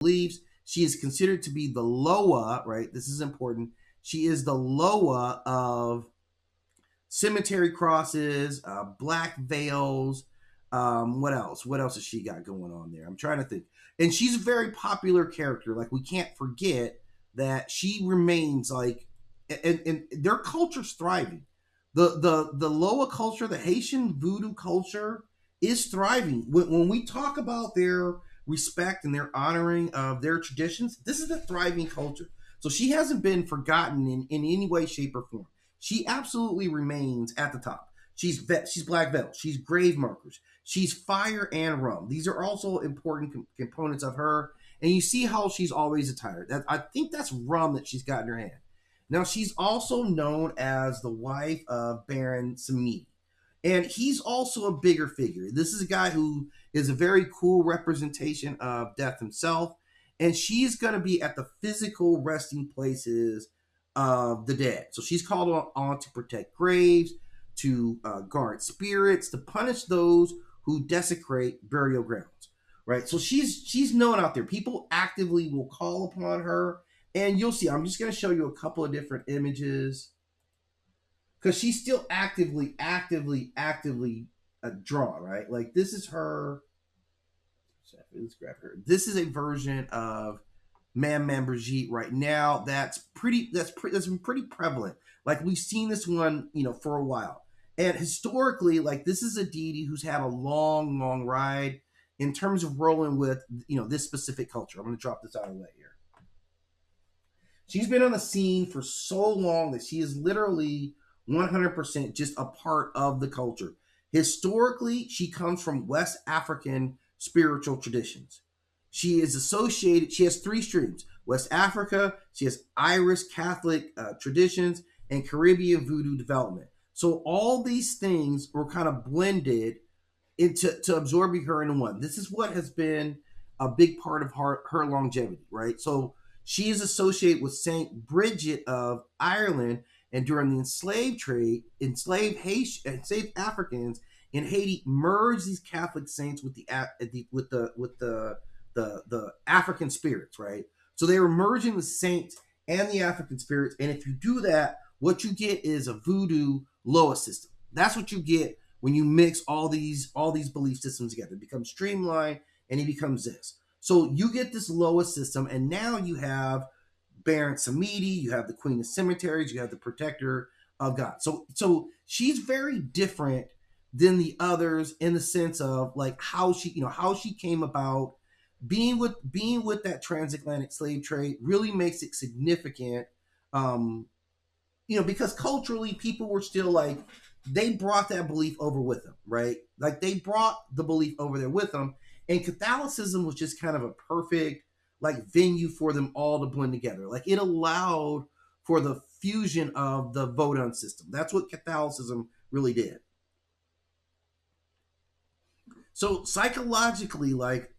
beliefs. She is considered to be the Loa, right? This is important. She is the Loa of cemetery crosses, black veils. What else? What else has she got going on there? I'm trying to think. And she's a very popular character. Like, we can't forget that she remains like, and their culture's thriving. The Loa culture, the Haitian Vodou culture, is thriving. When we talk about their respect and their honoring of their traditions, this is a thriving culture. So she hasn't been forgotten in any way, shape, or form. She absolutely remains at the top. She's black veil. She's grave markers. She's fire and rum. These are also important components of her. And you see how she's always attired. I think that's rum that she's got in her hand. Now, she's also known as the wife of Baron Samedi. And he's also a bigger figure. This is a guy who is a very cool representation of death himself. And she's going to be at the physical resting places of the dead. So she's called on to protect graves, to guard spirits, to punish those who desecrate burial grounds. Right? So she's known out there. People actively will call upon her. And you'll see, I'm just going to show you a couple of different images, because she's still actively drawn, right? Like, this is her. Let's grab her. This is a version of Manman Brigitte right now. That's been pretty prevalent. Like, we've seen this one, for a while. And historically, like, this is a deity who's had a long ride in terms of rolling with, this specific culture. I'm going to drop this out of the way here. She's been on the scene for so long that she is literally 100% just a part of the culture. Historically, she comes from West African spiritual traditions. She is associated, she has three streams: West Africa, she has Irish Catholic traditions, and Caribbean Voodoo development. So all these things were kind of blended to absorbing her into one. This is what has been a big part of her longevity, right? So she is associated with Saint Brigitte of Ireland, and during the enslaved trade, enslaved Africans in Haiti merged these Catholic saints with the African spirits, right? So they were merging the saints and the African spirits, and if you do that, what you get is a voodoo Loa system. That's what you get when you mix all these belief systems together. It becomes streamlined, and it becomes this. So you get this Loa system, and now you have Baron Samedi, you have the Queen of Cemeteries, you have the Protector of God. So she's very different than the others in the sense of like how she came about. Being with that transatlantic slave trade really makes it significant, because culturally people were still like, they brought that belief over with them, right? Like, they brought the belief over there with them, and Catholicism was just kind of a perfect like venue for them all to blend together. Like, it allowed for the fusion of the Vodun system. That's what Catholicism really did. So psychologically, like,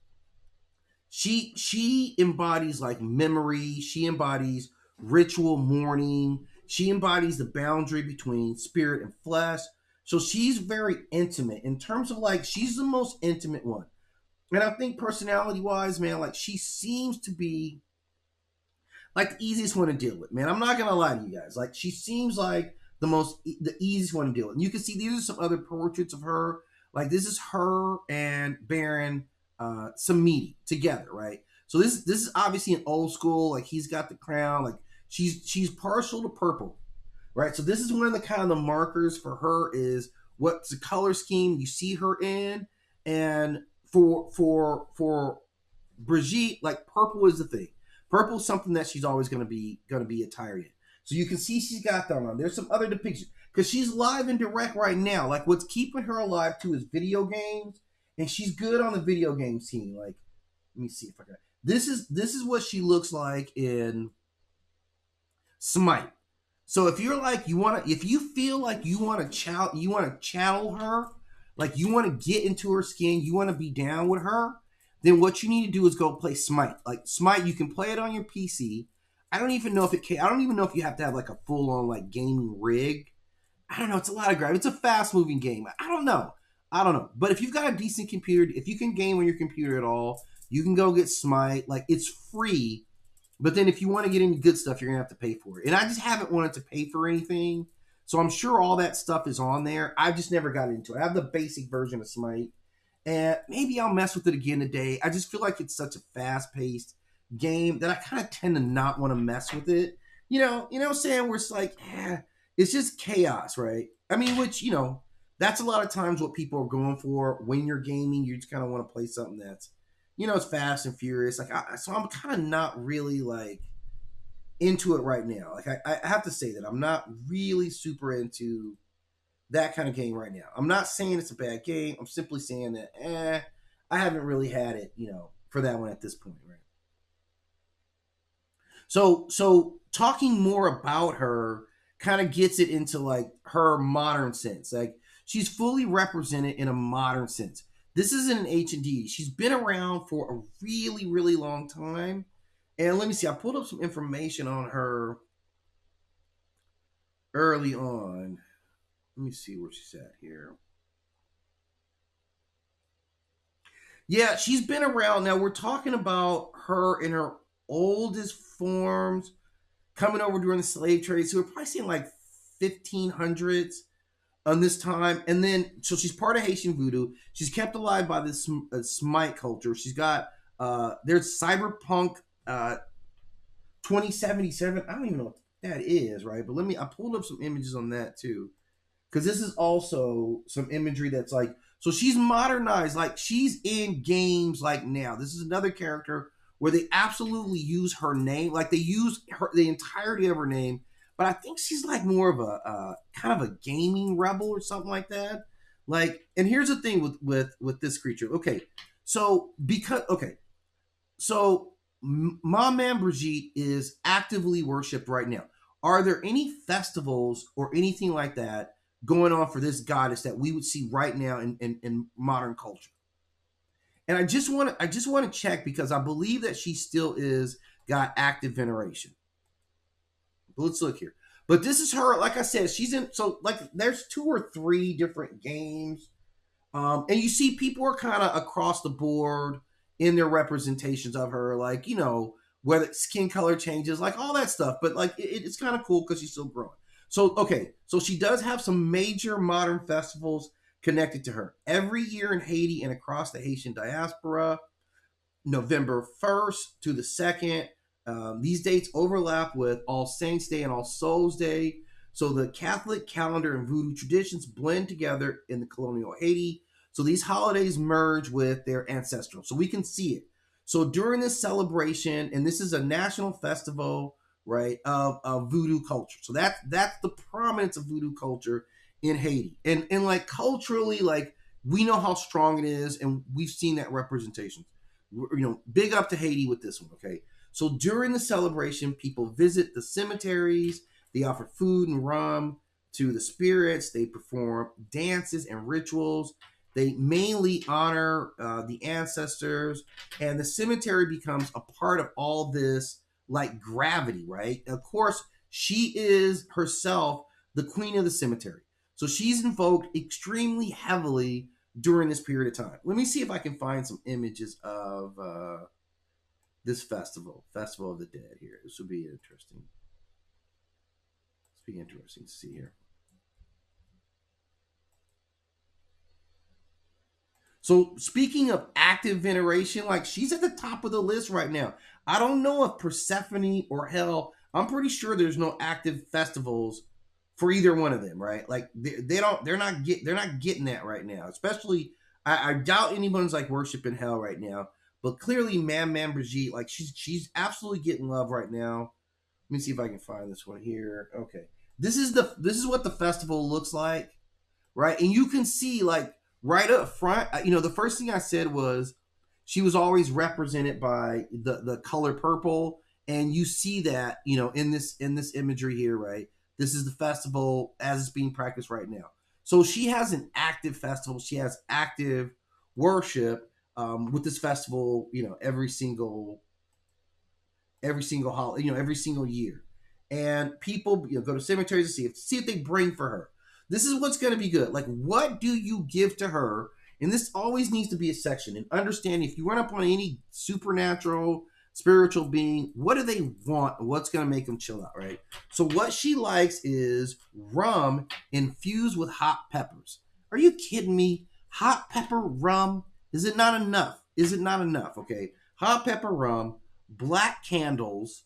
she embodies like memory, she embodies ritual mourning, she embodies the boundary between spirit and flesh. So she's very intimate in terms of like, she's the most intimate one. And I think personality-wise, man, like, she seems to be like the easiest one to deal with, man. I'm not gonna lie to you guys. Like, she seems like the easiest one to deal with. And you can see these are some other portraits of her. Like, this is her and Baron Samedi together, right? So this is obviously an old school. Like, he's got the crown. Like, she's partial to purple, right? So this is one of the kind of the markers for her is what's the color scheme you see her in. And for Brigitte, like, purple is the thing. Purple is something that she's always gonna be attired in. So you can see she's got that on. There's some other depictions because she's live and direct right now. Like, what's keeping her alive too is video games, and she's good on the video game scene. Like, let me see if I can. This is what she looks like in Smite. So if you're like, if you feel like you want to channel her, like, you want to get into her skin, you want to be down with her, then what you need to do is go play Smite. Like, Smite, you can play it on your PC. I don't even know if you have to have like a full-on like gaming rig. I don't know. It's a lot of grab. It's a fast-moving game. I don't know. But if you've got a decent computer, if you can game on your computer at all, You can go get Smite. Like, it's free. But then if you want to get into good stuff, you're going to have to pay for it. And I just haven't wanted to pay for anything. So I'm sure all that stuff is on there. I just never got into it. I have the basic version of Smite. And maybe I'll mess with it again today. I just feel like it's such a fast-paced game that I kind of tend to not want to mess with it. You know what I'm saying? Where it's like, it's just chaos, right? I mean, which, that's a lot of times what people are going for when you're gaming. You just kind of want to play something that's, it's fast and furious. Like, so I'm kind of not really like into it right now. Like, I have to say that I'm not really super into that kind of game right now. I'm not saying it's a bad game. I'm simply saying that, I haven't really had it, for that one at this point, right? So talking more about her kind of gets it into like her modern sense. Like, she's fully represented in a modern sense. This isn't an H&D. She's been around for a really, really long time. And let me see. I pulled up some information on her early on. Let me see where she's at here. Yeah, she's been around. Now, we're talking about her in her oldest forms coming over during the slave trade. So we're probably seeing like 1500s on this time. And then, so she's part of Haitian Vodou. She's kept alive by this Smite culture. She's got, there's Cyberpunk 2077. I don't even know what that is, right? But I pulled up some images on that too. Because this is also some imagery that's like, so she's modernized, like she's in games like now. This is another character where they absolutely use her name, like they use the entirety of her name. But I think she's like more of a kind of a gaming rebel or something like that. Like, and here's the thing with this creature. Okay, so Manman Brigitte is actively worshipped right now. Are there any festivals or anything like that going on for this goddess that we would see right now in modern culture? And I just want to check, because I believe that she still is got active veneration. But let's look here. But this is her. Like I said, she's in. So like, there's 2 or 3 different games, and you see people are kind of across the board in their representations of her. Like, whether skin color changes, like all that stuff. But like, it's kind of cool because she's still growing. So, okay, so she does have some major modern festivals connected to her. Every year in Haiti and across the Haitian diaspora, November 1st to the 2nd. These dates overlap with All Saints Day and All Souls Day. So the Catholic calendar and voodoo traditions blend together in the colonial Haiti. So these holidays merge with their ancestral. So we can see it. So during this celebration, and this is a national festival, right, of voodoo culture. So that's the prominence of voodoo culture in Haiti. And like culturally, like we know how strong it is, and we've seen that representation. Big up to Haiti with this one, okay? So during the celebration, people visit the cemeteries, they offer food and rum to the spirits, they perform dances and rituals. They mainly honor the ancestors, and the cemetery becomes a part of all this, like gravity, right? Of course, she is herself the queen of the cemetery. So she's invoked extremely heavily during this period of time. Let me see if I can find some images of this Festival of the Dead here. This will be interesting. It's be interesting to see here. So speaking of active veneration, like she's at the top of the list right now. I don't know if Persephone or Hell. I'm pretty sure there's no active festivals for either one of them, right? Like they're not getting that right now. Especially, I doubt anyone's like worshiping Hell right now. But clearly, Manman Brigitte, like she's absolutely getting love right now. Let me see if I can find this one here. Okay, this is what the festival looks like, right? And you can see like right up front, the first thing I said was she was always represented by the color purple, and you see that in this imagery here, right? This is the festival as it's being practiced right now. So she has an active festival. She has active worship with this festival, every single holiday, every single year. And people go to cemeteries to see if they bring for her. This is what's going to be good. Like, what do you give to her And this always needs to be a section. And understanding if you run up on any supernatural, spiritual being, what do they want? What's going to make them chill out, right? So what she likes is rum infused with hot peppers. Are you kidding me? Hot pepper rum? Is it not enough? Is it not enough? Okay. Hot pepper rum, black candles,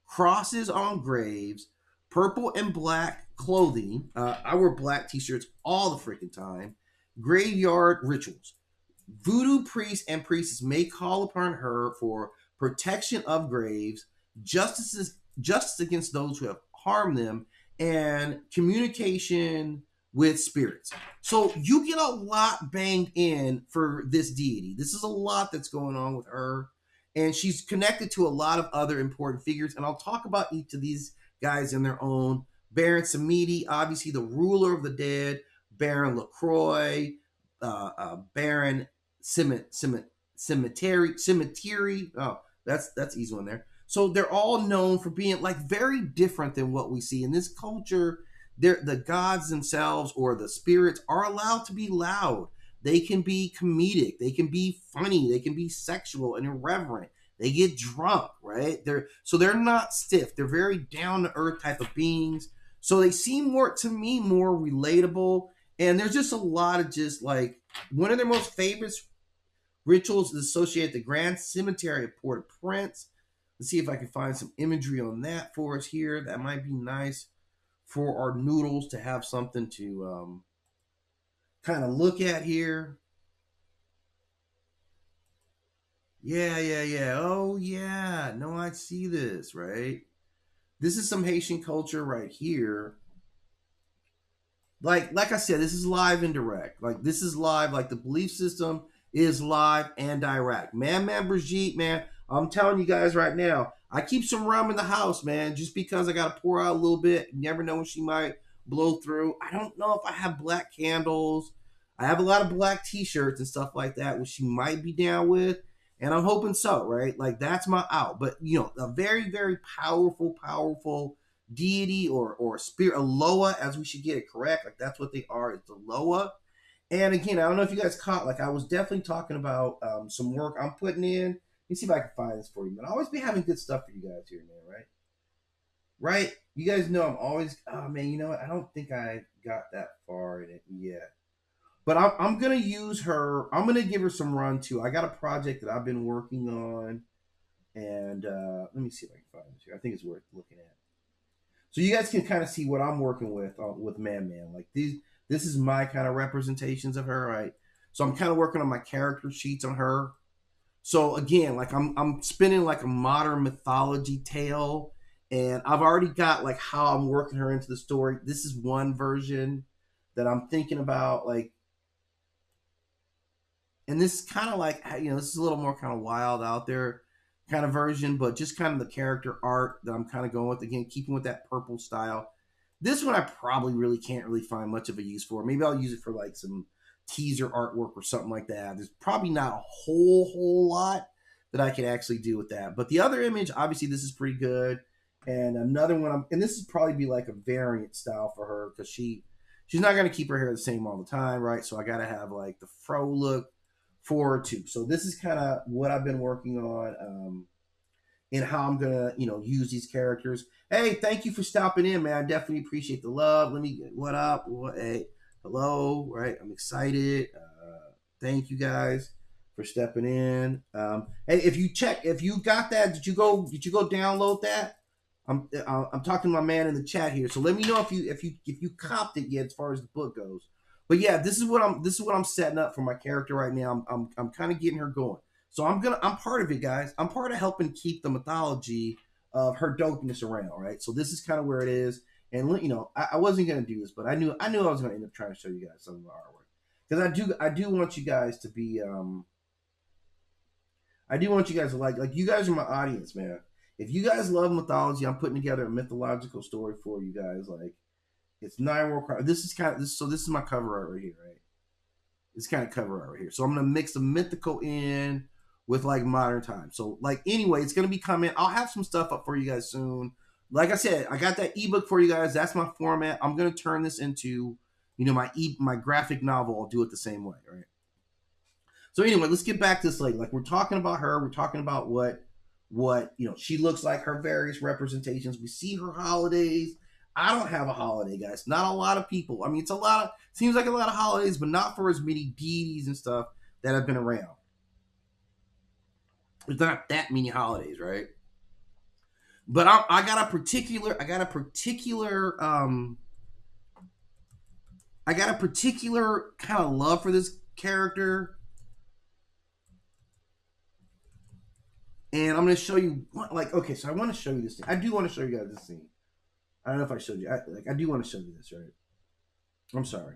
crosses on graves, purple and black clothing. I wear black t-shirts all the freaking time. Graveyard rituals. Voodoo priests and priestesses may call upon her for protection of graves, justice against those who have harmed them, and communication with spirits. So you get a lot banged in for this deity. This is a lot that's going on with her. And she's connected to a lot of other important figures. And I'll talk about each of these guys in their own. Baron Samedi, obviously the ruler of the dead. Baron LaCroix, Baron Cemetery. Oh, that's easy one there. So they're all known for being like very different than what we see in this culture. The gods themselves or the spirits are allowed to be loud. They can be comedic. They can be funny. They can be sexual and irreverent. They get drunk, right? They're not stiff. They're very down to earth type of beings. So they seem more to me more relatable. And there's just a lot of just like one of their most famous rituals is associated with the Grand Cemetery of Port-au-Prince. Let's see if I can find some imagery on that for us here. That might be nice for our noodles to have something to kind of look at here. Yeah. Oh, yeah. No, I see this, right? This is some Haitian culture right here. Like I said, this is live and direct. Like this is live. Like the belief system is live and direct. Manman Brigitte, man, I'm telling you guys right now, I keep some rum in the house, man, just because I got to pour out a little bit. You never know when she might blow through. I don't know if I have black candles. I have a lot of black t-shirts and stuff like that, which she might be down with. And I'm hoping so, right? Like that's my out. But, you know, a very, very powerful deity or spirit, a Loa, as we should get it correct. Like that's what they are. It's a Loa. And again, I don't know if you guys caught, like I was definitely talking about some work I'm putting in. Let me see if I can find this for you, man. I always be having good stuff for you guys here, man, right? Right? You guys know I'm always, oh man, you know what? I don't think I got that far in it yet. But I'm going to use her. I'm going to give her some run too. I got a project that I've been working on. And let me see if I can find this here. I think it's worth looking at. So you guys can kind of see what I'm working with Man. Like this is my kind of representations of her, right? So I'm kind of working on my character sheets on her. So again, like I'm spinning like a modern mythology tale, and I've already got like how I'm working her into the story. This is one version that I'm thinking about, like, and this is kind of like, you know, this is a little more kind of wild out there kind of version, but just kind of the character art that I'm kind of going with, again, keeping with that purple style. This one I probably really can't really find much of a use for. Maybe I'll use it for like some teaser artwork or something like that. There's probably not a whole lot that I could actually do with that. But the other image, obviously this is pretty good. And another one, and this would probably be like a variant style for her because she's not going to keep her hair the same all the time, right? So I got to have like the fro look for her too. So this is kind of what I've been working on and how I'm going to, you know, use these characters. Hey, thank you for stopping in, man. I definitely appreciate the love. What up? Hey, hello, right? I'm excited. Thank you guys for stepping in. Hey, if you got that, did you go download that? I'm talking to my man in the chat here, so let me know if you copped it yet as far as the book goes. But yeah, this is what I'm setting up for my character right now. I'm kind of getting her going. So I'm part of it, guys. I'm part of helping keep the mythology of her dopeness around, right? So this is kind of where it is. And you know, I wasn't gonna do this, but I knew I was gonna end up trying to show you guys some of the artwork because I do want you guys to be I do want you guys to like you guys are my audience, man. If you guys love mythology, I'm putting together a mythological story for you guys. Like it's 9 World Card. This is my cover art right here, right? This kind of cover art right here. So I'm gonna mix the mythical in with like modern times. So like anyway, it's gonna be coming. I'll have some stuff up for you guys soon. Like I said, I got that ebook for you guys. That's my format. I'm gonna turn this into, you know, my graphic novel. I'll do it the same way, right? So anyway, let's get back to this lady. Like we're talking about her. We're talking about what she looks like, her various representations. We see her holidays. I don't have a holiday, guys. Not a lot of people. I mean, it's a lot of seems like a lot of holidays, but not for as many deities and stuff that have been around. There's not that many holidays, right? But I got a particular kind of love for this character, and I'm going to show you. Okay, so I want to show you this thing. I do want to show you guys this scene. I don't know if I showed you. I do want to show you this, right? I'm sorry.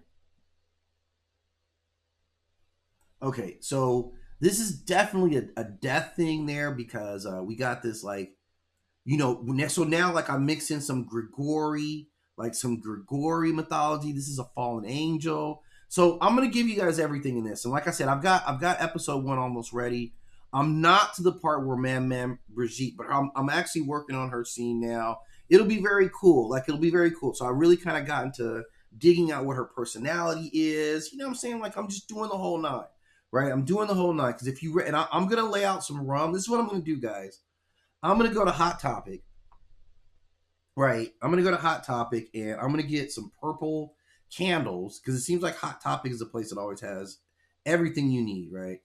Okay, so this is definitely a death thing there because we got this so now like I'm mixing some Grigori mythology. This is a fallen angel. So I'm gonna give you guys everything in this. And like I said, I've got episode 1 almost ready. I'm not to the part where Manman Brigitte, but I'm actually working on her scene now. It'll be very cool. It'll be very cool. So I really kind of got into digging out what her personality is. You know what I'm saying? Like I'm just doing the whole nine, right? I'm doing the whole nine because if you I'm gonna lay out some rum. This is what I'm gonna do, guys. I'm gonna go to Hot Topic. Right. I'm gonna go to Hot Topic and I'm gonna get some purple candles because it seems like Hot Topic is a place that always has everything you need, right?